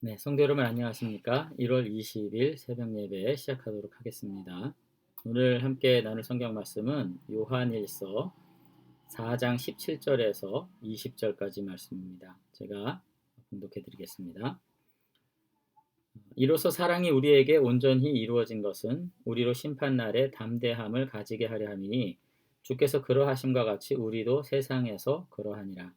네, 성도 여러분 안녕하십니까? 1월 20일 새벽 예배 시작하도록 하겠습니다. 오늘 함께 나눌 성경 말씀은 요한일서 4장 17절에서 20절까지 말씀입니다. 제가 봉독해 드리겠습니다. 이로써 사랑이 우리에게 온전히 이루어진 것은 우리로 심판날에 담대함을 가지게 하려 함이니 주께서 그러하심과 같이 우리도 세상에서 그러하니라.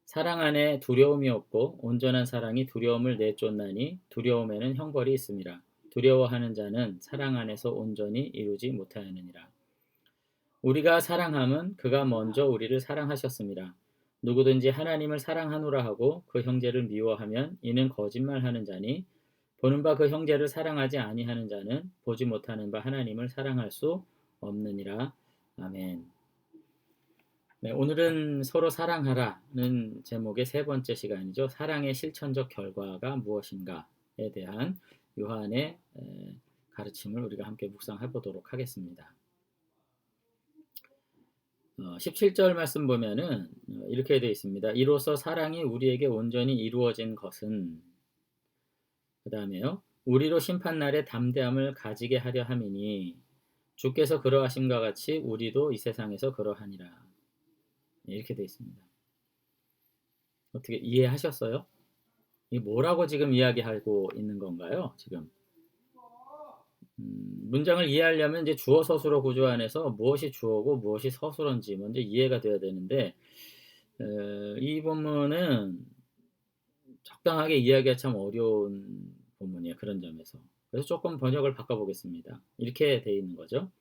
사랑 안에 두려움이 없고 온전한 사랑이 두려움을 내쫓나니 두려움에는 형벌이 있음이라. 두려워하는 자는 사랑 안에서 온전히 이루지 못하느니라. 우리가 사랑함은 그가 먼저 우리를 사랑하셨습니다. 누구든지 하나님을 사랑하노라 하고 그 형제를 미워하면 이는 거짓말하는 자니 보는 바 그 형제를 사랑하지 아니하는 자는 보지 못하는 바 하나님을 사랑할 수 없느니라. 아멘. 네, 오늘은 서로 사랑하라는 제목의 세 번째 시간이죠. 사랑의 실천적 결과가 무엇인가에 대한 요한의 가르침을 우리가 함께 묵상해 보도록 하겠습니다. 17절 말씀 보면은 이렇게 되어 있습니다. 이로써 사랑이 우리에게 온전히 이루어진 것은, 그 다음에요, 우리로 심판날에 담대함을 가지게 하려 함이니 주께서 그러하심과 같이 우리도 이 세상에서 그러하니라. 이렇게 되어 있습니다. 어떻게 이해하셨어요? 이 뭐라고 지금 이야기하고 있는 건가요? 지금 문장을 이해하려면 이제 주어 서술어 구조 안에서 무엇이 주어고 무엇이 서술어인지 먼저 이해가 돼야 되는데 이 본문은 적당하게 이해하기가 참 어려운 본문이에요. 그런 점에서. 그래서 조금 번역을 바꿔보겠습니다. 이렇게 돼 있는 거죠.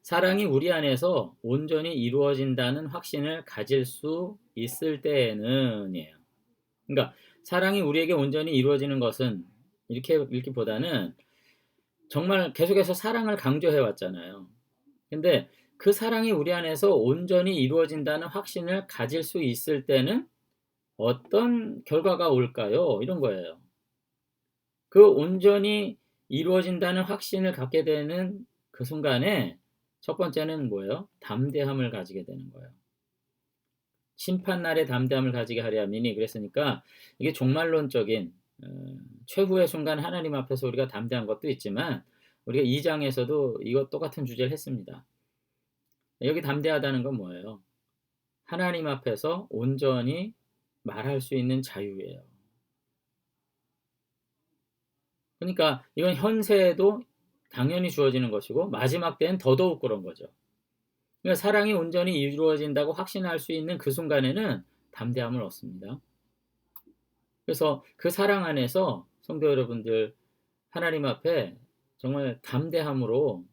사랑이 우리 안에서 온전히 이루어진다는 확신을 가질 수 있을 때에는 이에요. 그러니까 사랑이 우리에게 온전히 이루어지는 것은 이렇게 읽기보다는 정말 계속해서 사랑을 강조해 왔잖아요. 근데 그 사랑이 우리 안에서 온전히 이루어진다는 확신을 가질 수 있을 때는 어떤 결과가 올까요? 이런 거예요. 그 온전히 이루어진다는 확신을 갖게 되는 그 순간에 첫 번째는 뭐예요? 담대함을 가지게 되는 거예요. 심판날에 담대함을 가지게 하려 함이니, 그랬으니까 이게 종말론적인 최후의 순간 하나님 앞에서 우리가 담대한 것도 있지만 우리가 2장에서도 이것 똑같은 주제를 했습니다. 여기 담대하다는 건 뭐예요? 하나님 앞에서 온전히 말할 수 있는 자유예요. 그러니까 이건 현세에도 당연히 주어지는 것이고 마지막 때는 더더욱 그런 거죠. 그러니까 사랑이 온전히 이루어진다고 확신할 수 있는 그 순간에는 담대함을 얻습니다. 그래서 그 사랑 안에서 성도 여러분들 하나님 앞에 정말 담대함으로,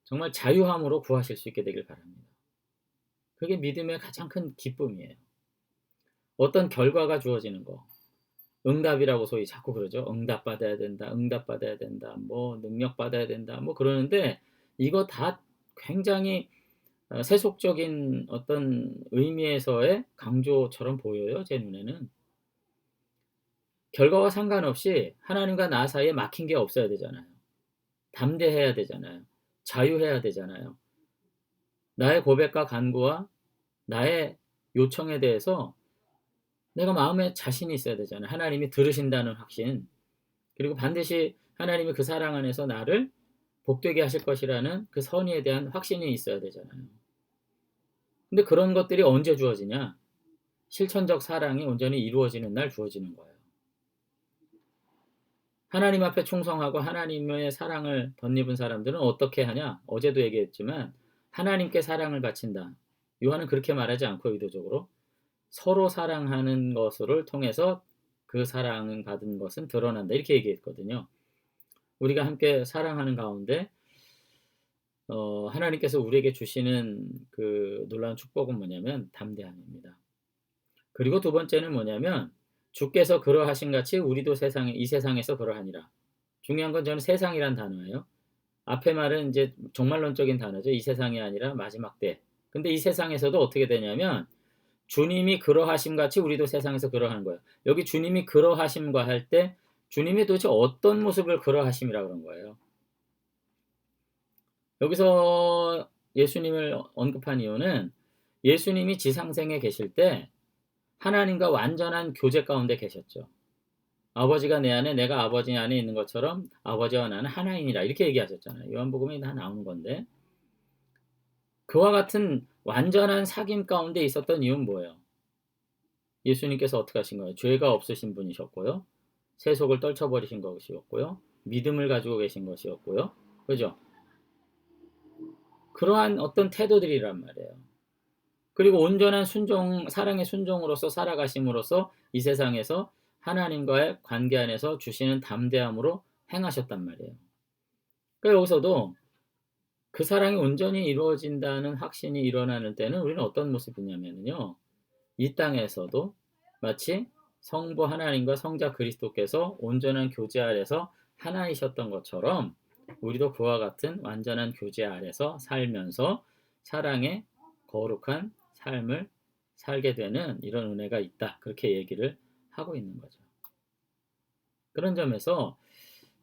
정말 자유함으로 구하실 수 있게 되길 바랍니다. 그게 믿음의 가장 큰 기쁨이에요. 어떤 결과가 주어지는 거. 응답이라고 소위 자꾸 그러죠. 응답받아야 된다. 응답받아야 된다. 뭐 능력받아야 된다. 뭐 그러는데 이거 다 굉장히 세속적인 어떤 의미에서의 강조처럼 보여요. 제 눈에는. 결과와 상관없이 하나님과 나 사이에 막힌 게 없어야 되잖아요. 담대해야 되잖아요. 자유해야 되잖아요. 나의 고백과 간구와 나의 요청에 대해서 내가 마음에 자신이 있어야 되잖아요. 하나님이 들으신다는 확신. 그리고 반드시 하나님이 그 사랑 안에서 나를 복되게 하실 것이라는 그 선의에 대한 확신이 있어야 되잖아요. 근데 그런 것들이 언제 주어지냐? 실천적 사랑이 온전히 이루어지는 날 주어지는 거예요. 하나님 앞에 충성하고 하나님의 사랑을 덧입은 사람들은 어떻게 하냐? 어제도 얘기했지만 하나님께 사랑을 바친다. 요한은 그렇게 말하지 않고 의도적으로 서로 사랑하는 것을 통해서 그 사랑을 받은 것은 드러난다. 이렇게 얘기했거든요. 우리가 함께 사랑하는 가운데 하나님께서 우리에게 주시는 그 놀라운 축복은 뭐냐면 담대함입니다. 그리고 두 번째는 뭐냐면 주께서 그러하신 같이 우리도 이 세상에서 그러하니라. 중요한 건 저는 세상이란 단어예요. 앞에 말은 이제 종말론적인 단어죠. 이 세상이 아니라 마지막 때. 근데 이 세상에서도 어떻게 되냐면 주님이 그러하심 같이 우리도 세상에서 그러하는 거예요. 여기 주님이 그러하심과 할 때 주님이 도대체 어떤 모습을 그러하심이라고 그런 거예요. 여기서 예수님을 언급한 이유는 예수님이 지상생에 계실 때 하나님과 완전한 교제 가운데 계셨죠. 아버지가 내 안에 내가 아버지 안에 있는 것처럼 아버지와 나는 하나이니라 이렇게 얘기하셨잖아요. 요한복음에 다 나오는 건데 그와 같은 완전한 사귐 가운데 있었던 이유는 뭐예요? 예수님께서 어떻게 하신 거예요? 죄가 없으신 분이셨고요. 세속을 떨쳐버리신 것이었고요. 믿음을 가지고 계신 것이었고요. 그죠? 그러한 어떤 태도들이란 말이에요. 그리고 온전한 순종, 사랑의 순종으로서 살아가심으로써 이 세상에서 하나님과의 관계 안에서 주시는 담대함으로 행하셨단 말이에요. 그러니까 여기서도 그 사랑이 온전히 이루어진다는 확신이 일어나는 때는 우리는 어떤 모습이냐면요. 이 땅에서도 마치 성부 하나님과 성자 그리스도께서 온전한 교제 아래서 하나이셨던 것처럼 우리도 그와 같은 완전한 교제 아래서 살면서 사랑의 거룩한 삶을 살게 되는 이런 은혜가 있다. 그렇게 얘기를 하고 있는 거죠. 그런 점에서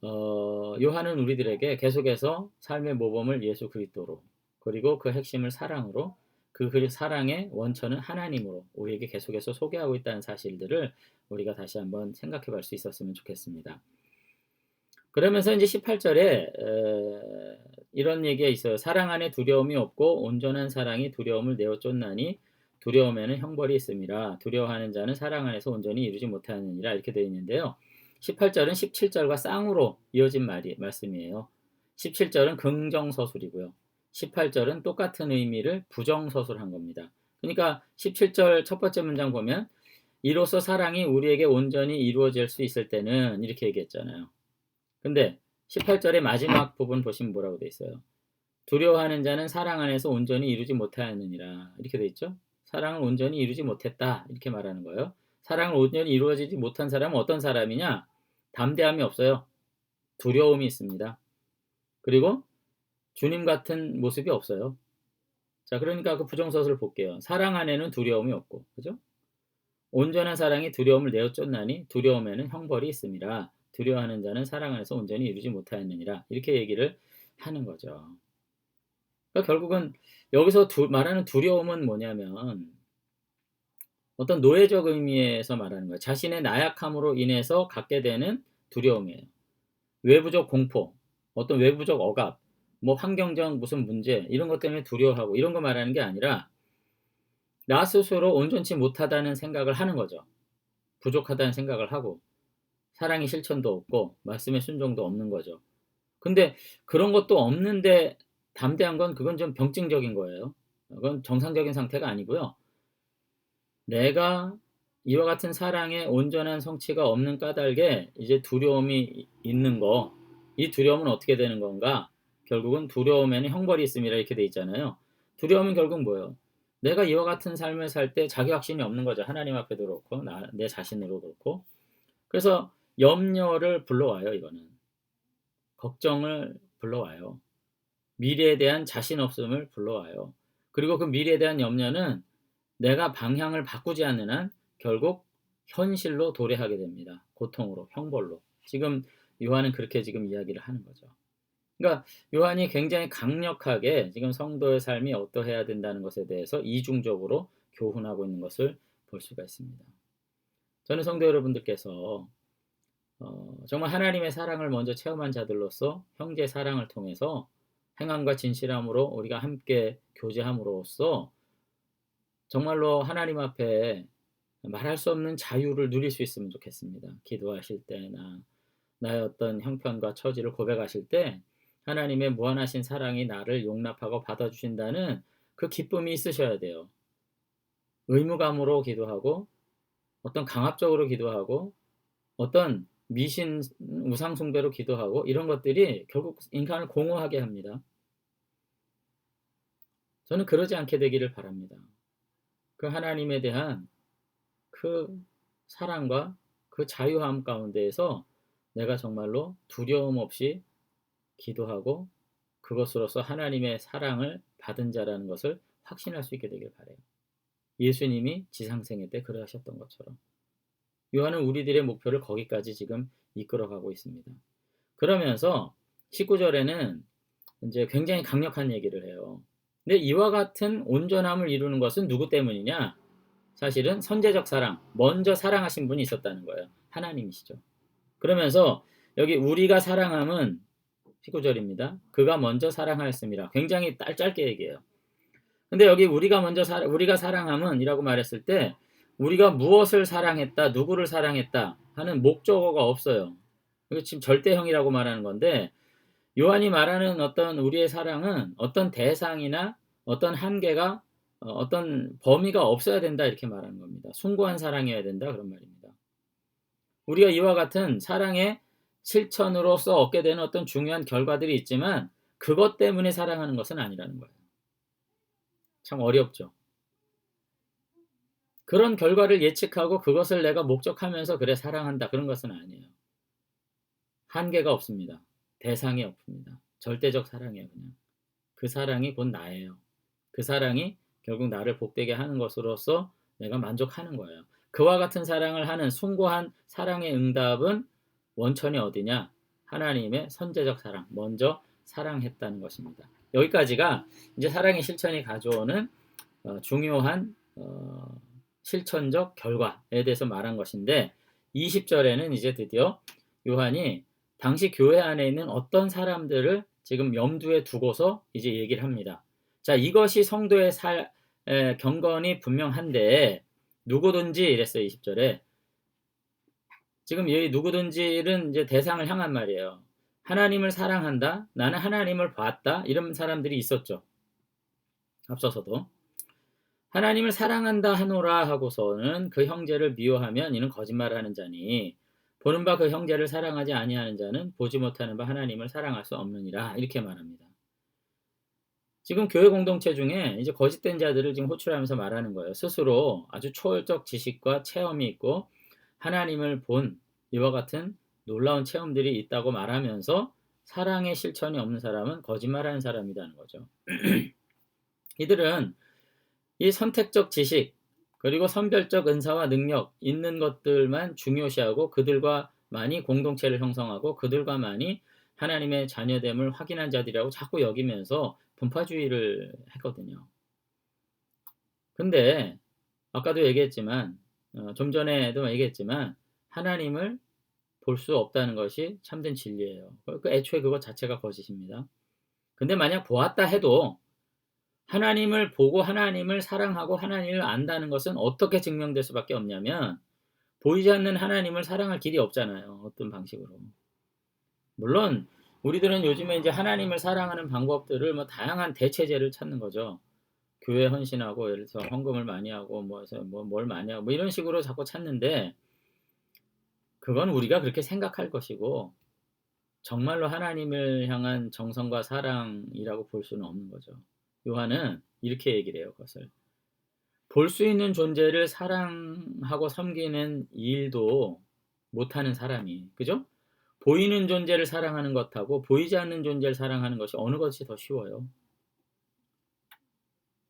요한은 우리들에게 계속해서 삶의 모범을 예수 그리스도로 그리고 그 핵심을 사랑으로 그 사랑의 원천은 하나님으로 우리에게 계속해서 소개하고 있다는 사실들을 우리가 다시 한번 생각해 볼 수 있었으면 좋겠습니다. 그러면서 이제 18절에 이런 얘기가 있어요. 사랑 안에 두려움이 없고 온전한 사랑이 두려움을 내어 쫓나니 두려움에는 형벌이 있음이라 두려워하는 자는 사랑 안에서 온전히 이루지 못하느니라 이렇게 되어 있는데요. 18절은 17절과 쌍으로 이어진 말씀이에요. 17절은 긍정서술이고요. 18절은 똑같은 의미를 부정서술한 겁니다. 그러니까 17절 첫 번째 문장 보면 이로써 사랑이 우리에게 온전히 이루어질 수 있을 때는 이렇게 얘기했잖아요. 근데 18절의 마지막 부분 보시면 뭐라고 돼 있어요? 두려워하는 자는 사랑 안에서 온전히 이루지 못하느니라 이렇게 돼 있죠. 사랑을 온전히 이루지 못했다 이렇게 말하는 거예요. 사랑을 온전히 이루어지지 못한 사람은 어떤 사람이냐? 담대함이 없어요. 두려움이 있습니다. 그리고 주님 같은 모습이 없어요. 자, 그러니까 그 부정서술을 볼게요. 사랑 안에는 두려움이 없고, 그죠? 온전한 사랑이 두려움을 내어 쫓나니 두려움에는 형벌이 있음이라 두려워하는 자는 사랑 안에서 온전히 이루지 못하였느니라 이렇게 얘기를 하는 거죠. 그러니까 결국은 여기서 말하는 두려움은 뭐냐면 어떤 노예적 의미에서 말하는 거예요. 자신의 나약함으로 인해서 갖게 되는 두려움이에요. 외부적 공포, 어떤 외부적 억압, 뭐 환경적 무슨 문제 이런 것 때문에 두려워하고 이런 거 말하는 게 아니라 나 스스로 온전치 못하다는 생각을 하는 거죠. 부족하다는 생각을 하고 사랑의 실천도 없고 말씀의 순종도 없는 거죠. 근데 그런 것도 없는데 담대한 건 그건 좀 병증적인 거예요. 그건 정상적인 상태가 아니고요. 내가 이와 같은 사랑의 온전한 성취가 없는 까닭에 이제 두려움이 있는 거, 이 두려움은 어떻게 되는 건가? 결국은 두려움에는 형벌이 있음이라 이렇게 돼 있잖아요. 두려움은 결국 뭐예요? 내가 이와 같은 삶을 살 때 자기 확신이 없는 거죠. 하나님 앞에도 그렇고 내 자신으로 그렇고. 그래서 염려를 불러와요. 이거는 걱정을 불러와요. 미래에 대한 자신 없음을 불러와요. 그리고 그 미래에 대한 염려는 내가 방향을 바꾸지 않는 한 결국 현실로 도래하게 됩니다. 고통으로, 형벌로. 지금 요한은 그렇게 지금 이야기를 하는 거죠. 그러니까 요한이 굉장히 강력하게 지금 성도의 삶이 어떠해야 된다는 것에 대해서 이중적으로 교훈하고 있는 것을 볼 수가 있습니다. 저는 성도 여러분들께서 정말 하나님의 사랑을 먼저 체험한 자들로서 형제 사랑을 통해서 행함과 진실함으로 우리가 함께 교제함으로써 정말로 하나님 앞에 말할 수 없는 자유를 누릴 수 있으면 좋겠습니다. 기도하실 때나 나의 어떤 형편과 처지를 고백하실 때 하나님의 무한하신 사랑이 나를 용납하고 받아주신다는 그 기쁨이 있으셔야 돼요. 의무감으로 기도하고 어떤 강압적으로 기도하고 어떤 미신 우상 숭배로 기도하고 이런 것들이 결국 인간을 공허하게 합니다. 저는 그러지 않게 되기를 바랍니다. 그 하나님에 대한 그 사랑과 그 자유함 가운데에서 내가 정말로 두려움 없이 기도하고 그것으로서 하나님의 사랑을 받은 자라는 것을 확신할 수 있게 되길 바라요. 예수님이 지상생애 때 그러하셨던 것처럼. 요한은 우리들의 목표를 거기까지 지금 이끌어가고 있습니다. 그러면서 19절에는 이제 굉장히 강력한 얘기를 해요. 근데 이와 같은 온전함을 이루는 것은 누구 때문이냐? 사실은 선제적 사랑, 먼저 사랑하신 분이 있었다는 거예요. 하나님이시죠. 그러면서 여기 우리가 사랑함은 19절입니다. 그가 먼저 사랑하였습니다. 굉장히 짧게 얘기해요. 근데 여기 우리가 사랑함은 이라고 말했을 때 우리가 무엇을 사랑했다, 누구를 사랑했다 하는 목적어가 없어요. 이거 지금 절대형이라고 말하는 건데 요한이 말하는 어떤 우리의 사랑은 어떤 대상이나 어떤 한계가 어떤 범위가 없어야 된다 이렇게 말하는 겁니다. 숭고한 사랑이어야 된다 그런 말입니다. 우리가 이와 같은 사랑의 실천으로서 얻게 되는 어떤 중요한 결과들이 있지만 그것 때문에 사랑하는 것은 아니라는 거예요. 참 어렵죠. 그런 결과를 예측하고 그것을 내가 목적하면서 그래 사랑한다 그런 것은 아니에요. 한계가 없습니다. 대상이 없습니다. 절대적 사랑이에요. 그냥 그 사랑이 곧 나예요. 그 사랑이 결국 나를 복되게 하는 것으로서 내가 만족하는 거예요. 그와 같은 사랑을 하는 숭고한 사랑의 응답은 원천이 어디냐? 하나님의 선제적 사랑, 먼저 사랑했다는 것입니다. 여기까지가 이제 사랑의 실천이 가져오는 중요한 실천적 결과에 대해서 말한 것인데 20절에는 이제 드디어 요한이 당시 교회 안에 있는 어떤 사람들을 지금 염두에 두고서 이제 얘기를 합니다. 자, 이것이 성도의 경건이 분명한데 누구든지 이랬어요. 20절에. 지금 이 누구든지는 이제 대상을 향한 말이에요. 하나님을 사랑한다. 나는 하나님을 봤다. 이런 사람들이 있었죠. 앞서서도. 하나님을 사랑한다 하노라 하고서는 그 형제를 미워하면 이는 거짓말을 하는 자니 보는 바 그 형제를 사랑하지 아니하는 자는 보지 못하는 바 하나님을 사랑할 수 없느니라 이렇게 말합니다. 지금 교회 공동체 중에 이제 거짓된 자들을 지금 호출하면서 말하는 거예요. 스스로 아주 초월적 지식과 체험이 있고 하나님을 본 이와 같은 놀라운 체험들이 있다고 말하면서 사랑의 실천이 없는 사람은 거짓말하는 사람이라는 거죠. 이들은 이 선택적 지식 그리고 선별적 은사와 능력 있는 것들만 중요시하고 그들과만이 공동체를 형성하고 그들과만이 하나님의 자녀됨을 확인한 자들이라고 자꾸 여기면서 분파주의를 했거든요. 근데 아까도 얘기했지만 좀 전에도 얘기했지만 하나님을 볼 수 없다는 것이 참된 진리예요. 애초에 그것 자체가 거짓입니다. 근데 만약 보았다 해도 하나님을 보고 하나님을 사랑하고 하나님을 안다는 것은 어떻게 증명될 수밖에 없냐면 보이지 않는 하나님을 사랑할 길이 없잖아요. 어떤 방식으로. 물론 우리들은 요즘에 이제 하나님을 사랑하는 방법들을 뭐 다양한 대체제를 찾는 거죠. 교회 헌신하고 예를 들어서 헌금을 많이 하고 뭘 많이 하고 뭐 이런 식으로 자꾸 찾는데 그건 우리가 그렇게 생각할 것이고 정말로 하나님을 향한 정성과 사랑이라고 볼 수는 없는 거죠. 요한은 이렇게 얘기를 해요. 그것을. 볼 수 있는 존재를 사랑하고 섬기는 일도 못하는 사람이 그죠? 보이는 존재를 사랑하는 것하고 보이지 않는 존재를 사랑하는 것이 어느 것이 더 쉬워요?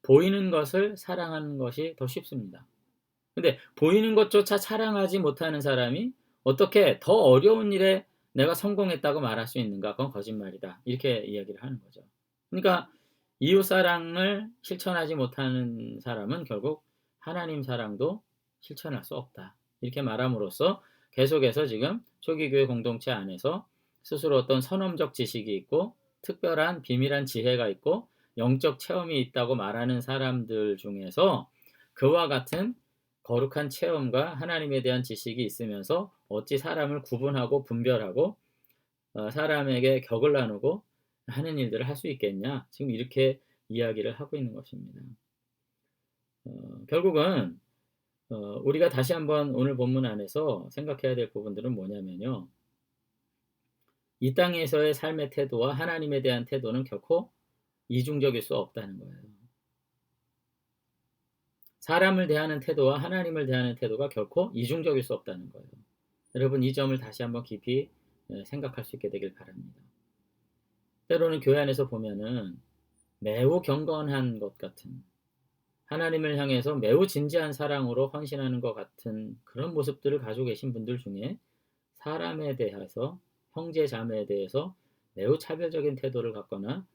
보이는 것을 사랑하는 것이 더 쉽습니다. 근데 보이는 것조차 사랑하지 못하는 사람이 어떻게 더 어려운 일에 내가 성공했다고 말할 수 있는가? 그건 거짓말이다. 이렇게 이야기를 하는 거죠. 그러니까 이웃 사랑을 실천하지 못하는 사람은 결국 하나님 사랑도 실천할 수 없다. 이렇게 말함으로써 계속해서 지금 초기교회 공동체 안에서 스스로 어떤 선험적 지식이 있고 특별한 비밀한 지혜가 있고 영적 체험이 있다고 말하는 사람들 중에서 그와 같은 거룩한 체험과 하나님에 대한 지식이 있으면서 어찌 사람을 구분하고 분별하고 사람에게 격을 나누고 하는 일들을 할 수 있겠냐? 지금 이렇게 이야기를 하고 있는 것입니다. 결국은 우리가 다시 한번 오늘 본문 안에서 생각해야 될 부분들은 뭐냐면요. 이 땅에서의 삶의 태도와 하나님에 대한 태도는 결코 이중적일 수 없다는 거예요. 사람을 대하는 태도와 하나님을 대하는 태도가 결코 이중적일 수 없다는 거예요. 여러분 이 점을 다시 한번 깊이 생각할 수 있게 되길 바랍니다. 때로는 교회 안에서 보면은 매우 경건한 것 같은 하나님을 향해서 매우 진지한 사랑으로 헌신하는 것 같은 그런 모습들을 가지고 계신 분들 중에 사람에 대해서 형제 자매에 대해서 매우 차별적인 태도를 갖거나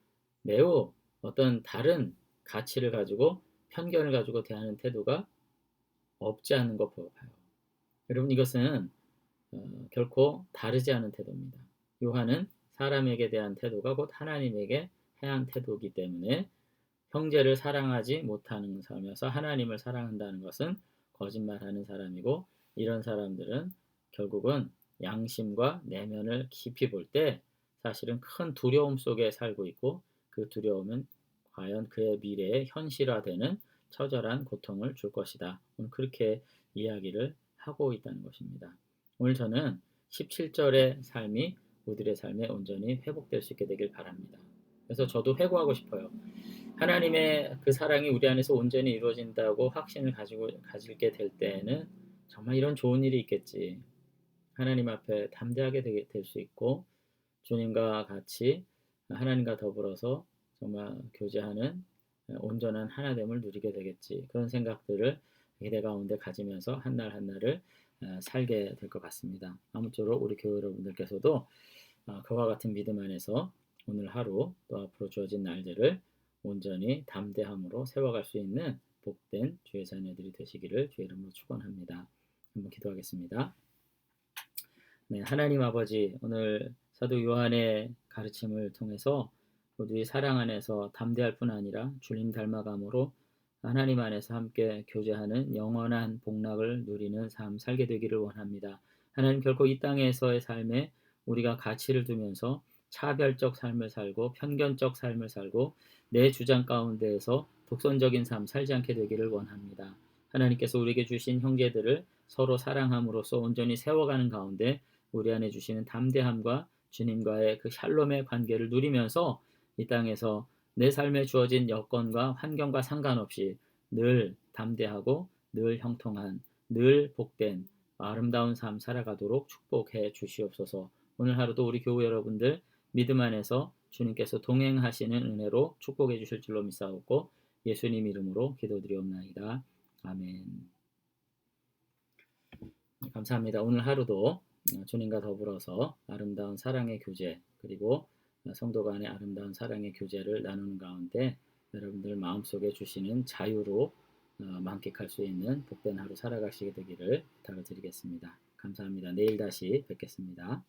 매우 어떤 다른 가치를 가지고 편견을 가지고 대하는 태도가 없지 않은 것 봐요. 여러분 이것은 결코 다르지 않은 태도입니다. 요한은 사람에게 대한 태도가 곧 하나님에게 해한 태도이기 때문에 형제를 사랑하지 못하는 사람이어서 하나님을 사랑한다는 것은 거짓말하는 사람이고, 이런 사람들은 결국은 양심과 내면을 깊이 볼 때 사실은 큰 두려움 속에 살고 있고, 그 두려움은 과연 그의 미래에 현실화되는 처절한 고통을 줄 것이다. 오늘 그렇게 이야기를 하고 있다는 것입니다. 오늘 저는 17절의 삶이 우리들의 삶에 온전히 회복될 수 있게 되길 바랍니다. 그래서 저도 회고하고 싶어요. 하나님의 그 사랑이 우리 안에서 온전히 이루어진다고 확신을 가지게 될 때에는 정말 이런 좋은 일이 있겠지. 하나님 앞에 담대하게 될 수 있고, 주님과 같이 하나님과 더불어서 정말 교제하는 온전한 하나됨을 누리게 되겠지. 그런 생각들을 내 가운데 가지면서 한 날 한날을 살게 될 것 같습니다. 아무쪼록 우리 교회 여러분들께서도 그와 같은 믿음 안에서 오늘 하루 또 앞으로 주어진 날들을 온전히 담대함으로 세워갈 수 있는 복된 주의 자녀들이 되시기를 주의 이름으로 축원합니다. 한번 기도하겠습니다. 네, 하나님 아버지, 오늘 사도 요한의 가르침을 통해서 우리 사랑 안에서 담대할 뿐 아니라 주님 닮아감으로 하나님 안에서 함께 교제하는 영원한 복락을 누리는 삶 살게 되기를 원합니다. 하나님, 결코 이 땅에서의 삶에 우리가 가치를 두면서 차별적 삶을 살고 편견적 삶을 살고 내 주장 가운데에서 독선적인 삶 살지 않게 되기를 원합니다. 하나님께서 우리에게 주신 형제들을 서로 사랑함으로써 온전히 세워가는 가운데 우리 안에 주시는 담대함과 주님과의 그 샬롬의 관계를 누리면서 이 땅에서 내 삶에 주어진 여건과 환경과 상관없이 늘 담대하고 늘 형통한 늘 복된 아름다운 삶 살아가도록 축복해 주시옵소서. 오늘 하루도 우리 교우 여러분들 믿음 안에서 주님께서 동행하시는 은혜로 축복해 주실 줄로 믿사옵고 예수님 이름으로 기도드리옵나이다. 아멘. 감사합니다. 오늘 하루도 주님과 더불어서 아름다운 사랑의 교제, 그리고 성도 간의 아름다운 사랑의 교제를 나누는 가운데 여러분들 마음속에 주시는 자유로 만끽할 수 있는 복된 하루 살아가시게 되기를 부탁을 드리겠습니다. 감사합니다. 내일 다시 뵙겠습니다.